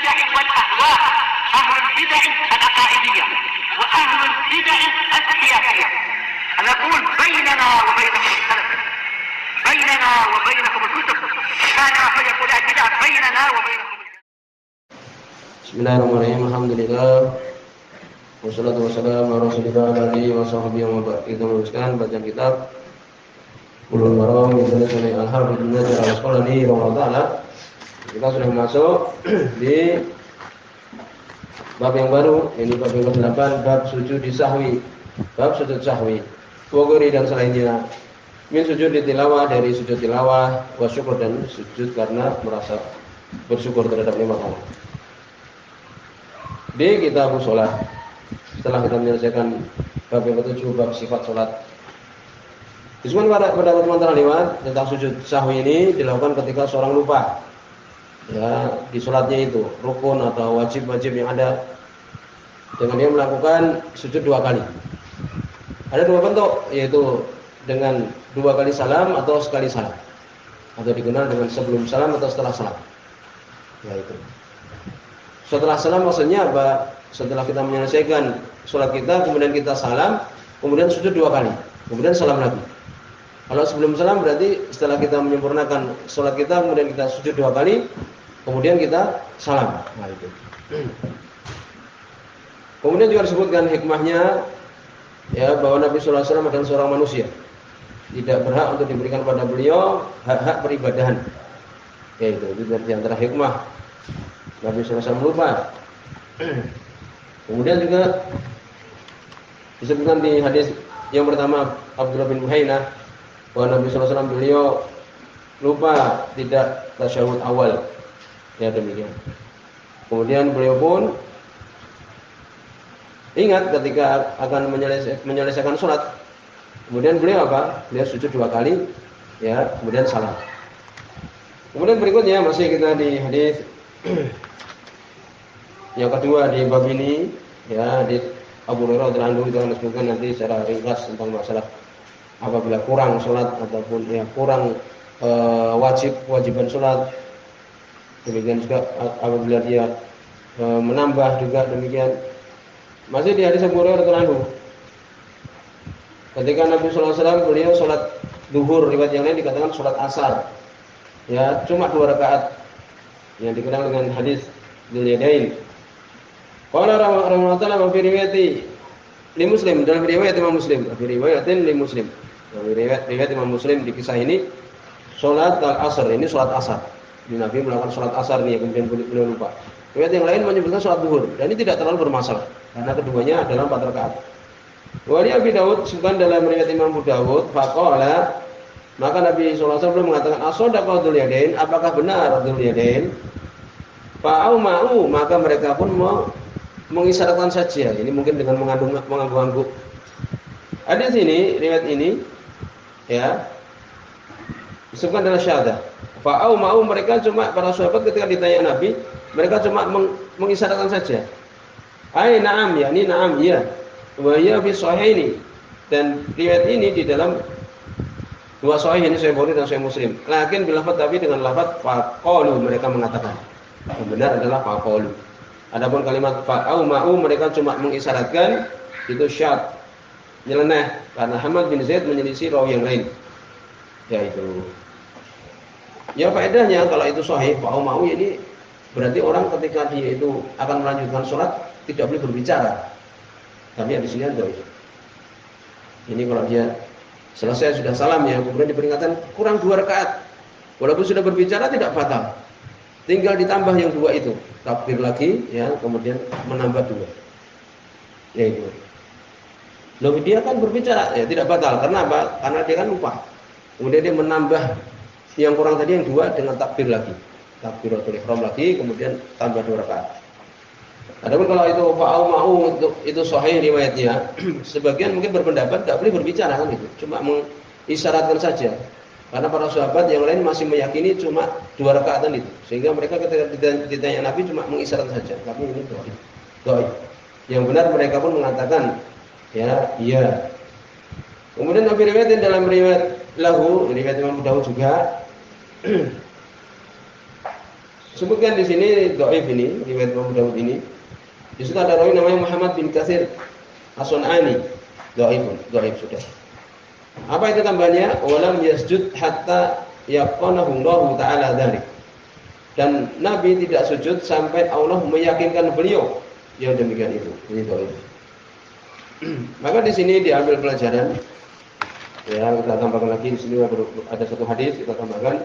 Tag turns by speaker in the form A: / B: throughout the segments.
A: البدع والأهواء، أهل البدع العقائدية وأهل البدع السياسية. نقول بيننا وبينكم السلف، بيننا وبينكم الكتب، كان فيقول البدع بيننا وبينكم.
B: Bismillahirrahmanirrahim. Alhamdulillah. Wassalatu wassalamu ala Rasulillah alihi wa sahbihi wa ba'd. Kita meneruskan bacaan kitab Bulughul Maram min Sunan Al-Hafidz Ibnu Hajar Al-Asqalani rahimahullah. Kita sudah masuk di bab yang baru, ini bab yang ke-8, bab sujud di sahwi. Bab sujud sahwi. Wogori dan selainnya. Min sujud di tilawah, dari sujud tilawah, wa syukur dan sujud karena merasa bersyukur terhadap nikmat Allah. Di kitab sholat, setelah kita menyelesaikan bab yang ke-7, bab sifat sholat, disebutkan pada pertemuan terlewat tentang sujud sahwi ini dilakukan ketika seorang lupa, ya, di sholatnya itu rukun atau wajib-wajib yang ada, dengan dia melakukan sujud 2 kali. Ada 2 bentuk, yaitu dengan 2 kali salam atau sekali salam, atau dikenal dengan sebelum salam atau setelah salam. Yaitu setelah salam maksudnya apa? Setelah kita menyelesaikan sholat kita, kemudian kita salam, kemudian sujud 2 kali, kemudian salam lagi. Kalau sebelum salam berarti setelah kita menyempurnakan sholat kita, kemudian kita sujud 2 kali, kemudian kita salam. Nah, itu. Kemudian juga disebutkan hikmahnya, ya, bahwa Nabi sallallahu alaihi wasallam adalah seorang manusia. Tidak berhak untuk diberikan pada beliau hak-hak peribadahan. Yaitu itu di antara hikmah Nabi sallallahu alaihi wasallam lupa. Kemudian juga disebutkan di hadis yang pertama Abdullah bin Buhainah bahwa Nabi sallallahu alaihi wasallam beliau lupa tidak tasyahud awal. Ya, demikian. Kemudian beliau pun ingat ketika akan menyelesaikan sholat. Kemudian beliau apa? Beliau sujud 2 kali, ya, kemudian salam. Kemudian berikutnya masih kita di hadis yang kedua di bab ini, ya, di Abu Hurairah radhiyallahu anhu, kita akan sebutkan nanti secara ringkas tentang masalah apabila kurang sholat ataupun ya kurang wajiban sholat. Demikian juga apabila dia menambah juga demikian. Masih di hadis Abu Hurairah radhiyallahu anhu, ketika Nabi sallallahu alaihi wasallam beliau sholat zuhur, riwayat yang lain dikatakan sholat asar, ya, cuma 2 rakaat, yang dikenal dengan hadis Dzul Yadain. Qala rahimahullah ta'ala fi riwayati li Muslim, dalam riwayat Imam Muslim, fi riwayatin li Muslim. Dalam riwayat Imam Muslim di kisah ini sholat al-asr, ini sholat asar. Nabi melakukan sholat asar nih, kemudian beliau lupa. Riwayat yang lain menyebutkan sholat zuhur, dan ini tidak terlalu bermasalah karena keduanya adalah 4 rakaat. Wa li Abi Dawud, sebutkan dalam riwayat Imam Abu Dawud, faqala, maka Nabi sallallahu alaihi wasallam mengatakan, as-shadaqa Dzul Yadain, apakah benar Dzul Yadain? Fa'au ma'u, maka mereka pun mengisyaratkan saja. Ini mungkin dengan mengangguk-angguk. Hadis ini, riwayat ini, ya, disebutkan dalam syahadah. Fa'au ma'u, mereka cuma, para sahabat ketika ditanya Nabi, mereka cuma mengisyaratkan saja. Ai na'am, yakni na'am, iya. Wa ya fi sahihaini, dan riwayat ini di dalam 2 sahih, ini Sahih Bukhari dan Sahih Muslim. Lakin bil lafaz, tapi dengan lafaz faqalu, mereka mengatakan. Yang benar adalah faqalu. Adapun kalimat fa'au ma'u, mereka cuma mengisyaratkan, itu syad, nyeleneh, karena Hamad bin Zaid menyelisih rawi yang lain. Yaitu, ya, faedahnya kalau itu sahih fa'au ma'u, ini berarti orang ketika dia itu akan melanjutkan sholat tidak boleh berbicara. Tapi di sini ada. Ini kalau dia selesai sudah salam, ya, kemudian diperingatkan kurang 2 rakaat, walaupun sudah berbicara tidak batal. Tinggal ditambah yang 2 itu, takbir lagi, ya, kemudian menambah 2. Yaitu. Loh, dia kan berbicara, ya, tidak batal. Karena apa? Karena dia kan lupa. Kemudian dia menambah yang kurang tadi yang 2 dengan takbir lagi. Takbiratul ihram lagi, kemudian tambah 2 rakaat. Adapun kalau itu fa'au ma'u, itu sahih riwayatnya, sebagian mungkin berpendapat tidak boleh berbicara kan itu, cuma mengisyaratkan saja. Karena para sahabat yang lain masih meyakini cuma 2 rakaatan itu, sehingga mereka ketika ditanya Nabi cuma mengisyaratkan saja. Tapi ini dhaif. Yang benar mereka pun mengatakan, ya, iya. Kemudian Nabi riwayatin dalam riwayat lahu, riwayat Imam Abu Dawud juga, Sebutkan di sini dhaif ini, riwayat Abu Dawud ini. Di situ ada rawi namanya Muhammad bin Katsir As-Sun'ani. Dhaif sudah. Apa itu tambahannya? Walam yasjud hatta yaqanahu Allah taala dzalik. Dan Nabi tidak sujud sampai Allah meyakinkan beliau yang demikian itu. Ini dhaif. Maka di sini diambil pelajaran. Ya, kita tambahkan lagi di sini ada satu hadis kita tambahkan.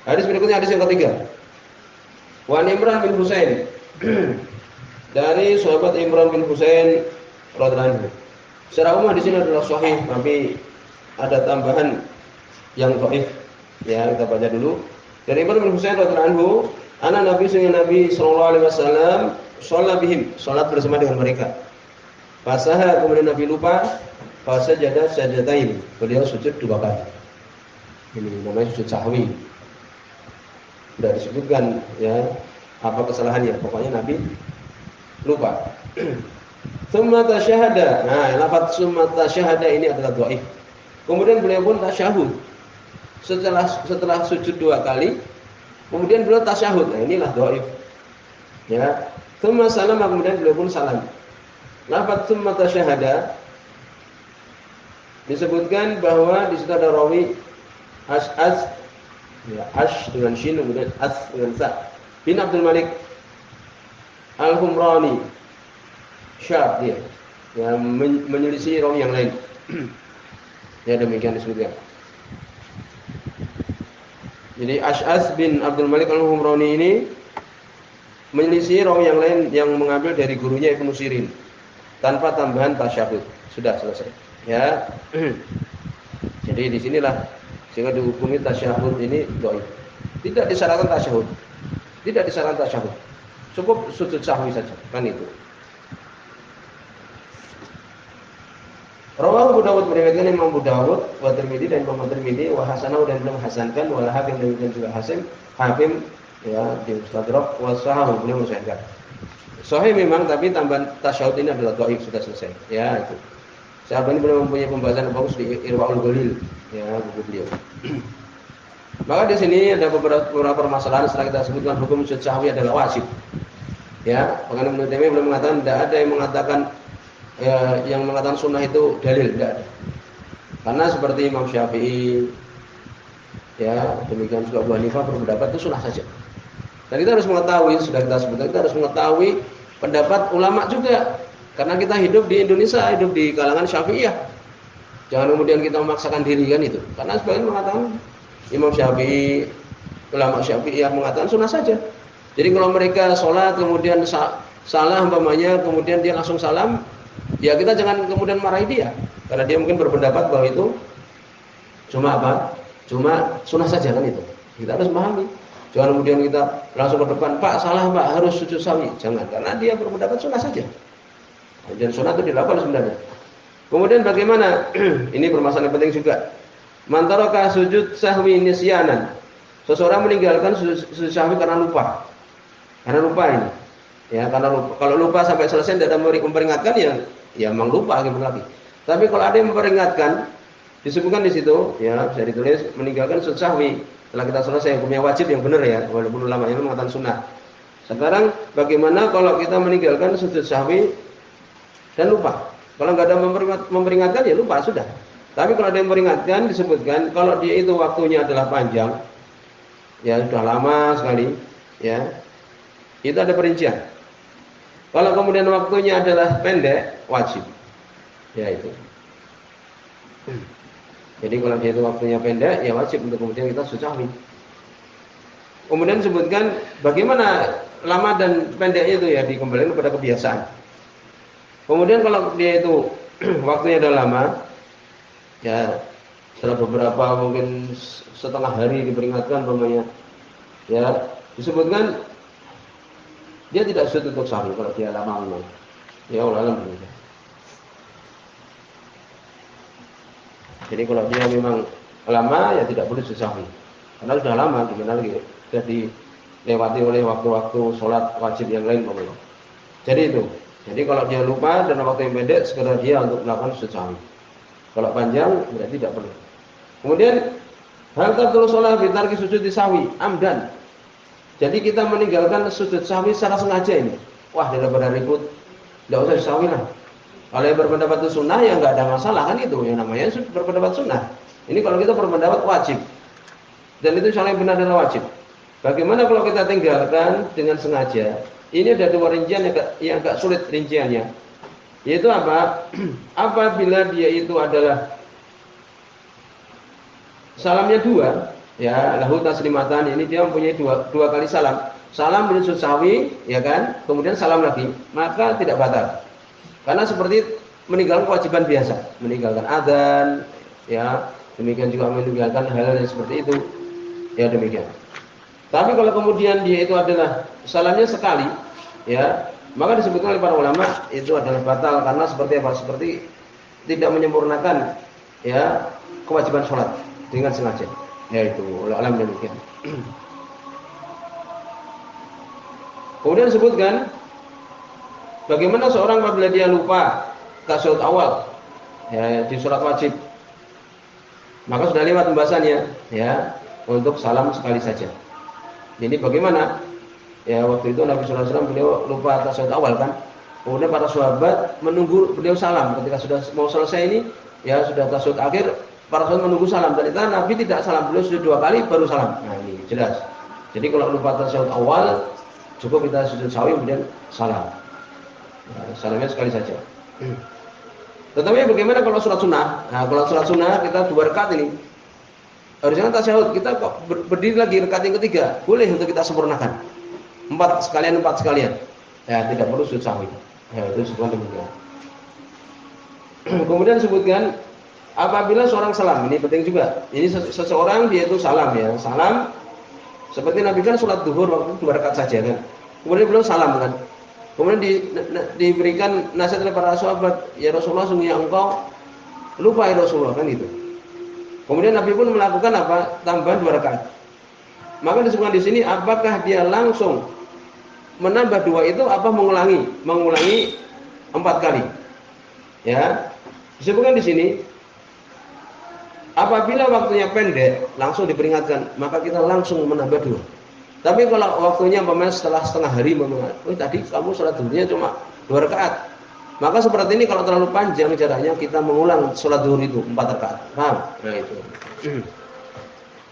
B: Hadis berikutnya hadis yang ketiga. Wa Imran bin Husain. Dari sahabat Imran bin Husain radhiyallahu anhu. Secara umum di sini adalah sahih, tapi ada tambahan yang dhaif. Ya, kita baca dulu. Dari Imran bin Husain radhiyallahu anhu, Nabi sallallahu alaihi wasallam sholat bihim, salat bersama dengan mereka. Fasaha, kemudian Nabi lupa, fasajada sajdatain. Beliau sujud 2 kali. Ini namanya sujud sahwi. Sudah disebutkan ya apa kesalahannya. Pokoknya Nabi lupa. Tsumma tasyahada. Nah, lafaz tsumma tasyahada ini adalah dhaif. Kemudian beliau pun tasyahud. Setelah sujud 2 kali, kemudian beliau tasyahud. Nah, inilah dhaif. Ya. Tsumma salama, kemudian beliau pun salam. Lafaz tsumma tasyahada disebutkan bahwa di situ ada rawi Ash'az, ya, Ash dengan shin, kemudian As dengan sa, bin Abdul Malik Al-Humrani, syab dia, yang menyelisih rawi yang lain. Ya, demikian disebutkan. Jadi Ash'az bin Abdul Malik Al-Humrani ini menyelisih rawi yang lain yang mengambil dari gurunya Ibnu Sirin tanpa tambahan tasyahud. Sudah selesai. Ya. Jadi disinilah sehingga dihukumi tasyahud ini dhaif. Tidak disyaratkan tasyahud. Tidak disyaratkan tasyahud. Cukup sujud sahwi saja, kan itu. Rawahu Abu Dawud, meriwayatkan Imam Abu Dawud, wa Tirmidzi dan Imam Tirmidzi, wa hasanahu dan belum hasankan, wa Hakim dan juga Hakim ya di Mustadrak, wa sahahu beliau mensahihkan. Sahih memang, tapi tambahan tasyahud ini adalah dhaif, sudah selesai. Ya itu. Sahabat ini belum mempunyai pembahasan bagus di Irwaul Ghalil, ya buku beliau. Maka di sini ada beberapa permasalahan setelah kita sebutkan hukum sujud sahwi adalah wajib. Ya, makanya Ibnu Taimiyah belum mengatakan tidak ada yang mengatakan sunnah itu dalil, tidak ada. Karena seperti Imam Syafi'i, ya demikian juga Abu Hanifah berpendapat itu sunnah saja. Dan kita harus mengetahui, sudah kita sebutkan, kita harus mengetahui pendapat ulama juga. Karena kita hidup di Indonesia, hidup di kalangan Syafi'iyah. Jangan kemudian kita memaksakan diri kan itu. Karena sebagian mengatakan Imam Syafi'i, ulama Syafi'iyah mengatakan sunnah saja. Jadi kalau mereka sholat kemudian salah umpamanya, kemudian dia langsung salam, ya kita jangan kemudian marahi dia. Karena dia mungkin berpendapat bahwa itu cuma apa? Cuma sunnah saja kan itu. Kita harus memahami. Jangan kemudian kita langsung ke depan, Pak salah Pak, harus sujud sahwi. Jangan, karena dia berpendapat sunnah saja. Dan sunnah itu dilakukan sebenarnya. Kemudian bagaimana? Ini permasalahan penting juga. Mantaraka sujud sahwi nisyanan. Seseorang meninggalkan sujud sahwi karena lupa. Karena lupa ini. Ya, karena lupa. Kalau lupa sampai selesai tidak ada memperingatkan ya memang lupa lagi. Tapi kalau ada yang memperingatkan, disebutkan di situ, ya bisa ditulis meninggalkan sujud sahwi. Setelah kita selesai hukumnya wajib yang benar ya, walaupun ulama itu mengatakan sunnah. Sekarang bagaimana kalau kita meninggalkan sujud sahwi dan lupa? Kalau nggak ada memperingatkan ya lupa sudah. Tapi kalau ada yang memperingatkan disebutkan kalau dia itu waktunya adalah panjang, ya sudah lama sekali, ya itu ada perincian. Kalau kemudian waktunya adalah pendek, wajib, ya itu. Jadi kalau dia itu waktunya pendek, ya wajib untuk kemudian kita sujud sahwi. Kemudian disebutkan bagaimana lama dan pendeknya itu ya dikembalikan kepada kebiasaan. Kemudian kalau dia itu waktunya udah lama, ya setelah beberapa mungkin setengah hari diperingatkan umpamanya, ya disebutkan dia tidak sujud untuk sahwi kalau dia lama memang. Ya Allah alhamdulillah. Jadi kalau dia memang lama ya tidak boleh sujud sahwi. Karena sudah lama gimana lagi? Sudah dilewati oleh waktu-waktu sholat wajib yang lain umpamanya. Jadi itu. Jadi kalau dia lupa dan waktu yang pendek, segera dia untuk melakukan sujud sahwi. Kalau panjang, berarti tidak perlu. Kemudian, hal tertulis sholat bitarki sujud di sahwi, amdan. Jadi kita meninggalkan sujud sahwi secara sengaja ini. Wah, daripada ribut, tidak usah sahwi lah. Kalau yang berpendapat itu sunnah, ya nggak ada masalah kan itu. Yang namanya berpendapat sunnah. Ini kalau kita berpendapat wajib. Dan itu yang benar adalah wajib. Bagaimana kalau kita tinggalkan dengan sengaja? Ini ada dua rincian yang agak sulit rinciannya. Yaitu apa? Apabila dia itu adalah salamnya dua, ya lahu taslimatan, ini dia mempunyai dua kali salam. Salam menyusul sahwi, ya kan? Kemudian salam lagi, maka tidak batal. Karena seperti meninggalkan kewajiban biasa, meninggalkan adzan, ya, demikian juga meninggalkan hal-hal yang seperti itu. Ya demikian. Tapi kalau kemudian dia itu adalah salamnya sekali, ya, maka disebutkan oleh para ulama itu adalah batal karena seperti apa? Seperti tidak menyempurnakan, ya, kewajiban sholat dengan sengaja. Yaitu oleh alam demikian. Kemudian disebutkan bagaimana seorang apabila dia lupa tasyahud awal, ya, di sholat wajib, maka sudah lewat pembahasannya, ya, untuk salam sekali saja. Jadi bagaimana? Ya waktu itu Nabi sallallahu alaihi wasallam beliau lupa tasyahud awal kan. Kemudian para sahabat menunggu beliau salam ketika sudah mau selesai ini, ya sudah tasyahud akhir, para sahabat menunggu salam. Ternyata Nabi tidak salam, beliau sudah dua kali baru salam. Nah ini jelas. Jadi kalau lupa tasyahud awal, cukup kita sujud sahwi kemudian salam. Ya, salamnya sekali saja. Tetapi bagaimana kalau sholat sunnah? Nah kalau sholat sunnah kita 2 rakaat ini. Harusnya tasyahud kita kok berdiri lagi rakaat yang ketiga, boleh untuk kita sempurnakan. 4 sekalian. Ya, tidak perlu sujud sahwi. Ya, itu sebutkan demikian. Kemudian sebutkan apabila seorang salam, ini penting juga. Ini seseorang dia itu salam ya, salam seperti Nabi kan sholat zuhur waktu 2 rakaat saja kan. Kemudian beliau salam kan. Kemudian diberikan nasihat oleh para sahabat, ya Rasulullah sungguhnya engkau lupa ya Rasulullah kan itu. Kemudian Nabi pun melakukan apa? Tambahan 2 rakaat. Maka disebutkan di sini apakah dia langsung menambah 2 itu apa mengulangi 4 kali. Ya. Disebutkan di sini apabila waktunya pendek langsung diperingatkan, maka kita langsung menambah 2. Tapi kalau waktunya setelah setengah hari tadi kamu sholat zuhurnya cuma 2 rakaat. Maka seperti ini kalau terlalu panjang jaraknya kita mengulang sholat zuhur itu 4 rakaat. Paham? Nah itu.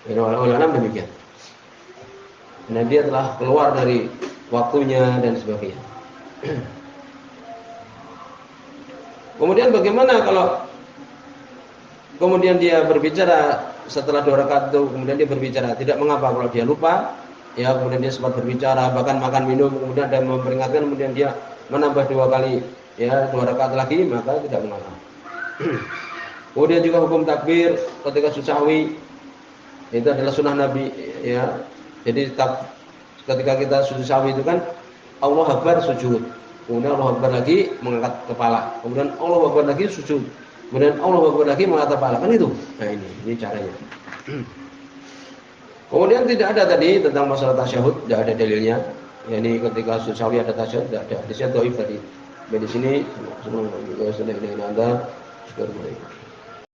B: Ini ulama demikian. Nah dia telah keluar dari waktunya dan sebagainya. Kemudian bagaimana kalau kemudian dia berbicara setelah 2 rakaat itu, kemudian dia berbicara, tidak mengapa kalau dia lupa, ya kemudian dia sempat berbicara, bahkan makan minum, kemudian ada memperingatkan, kemudian dia menambah 2 kali. Ya 2 rakaat lagi maka tidak mengapa. Kemudian juga hukum takbir ketika sujud sahwi itu adalah sunnah Nabi ya. Jadi ketika kita sujud sahwi itu kan Allahu Akbar sujud, kemudian Allahu Akbar lagi mengangkat kepala, kemudian Allahu Akbar lagi sujud, kemudian Allahu Akbar lagi mengangkat kepala kan itu. Nah ini caranya. Kemudian tidak ada tadi tentang masalah tasyahud, tidak ada dalilnya. Ya, ini ketika sujud sahwi ada tasyahud, tidak ada. Hadisnya dhaif tadi. Di sini sebelum sudah dengan Anda,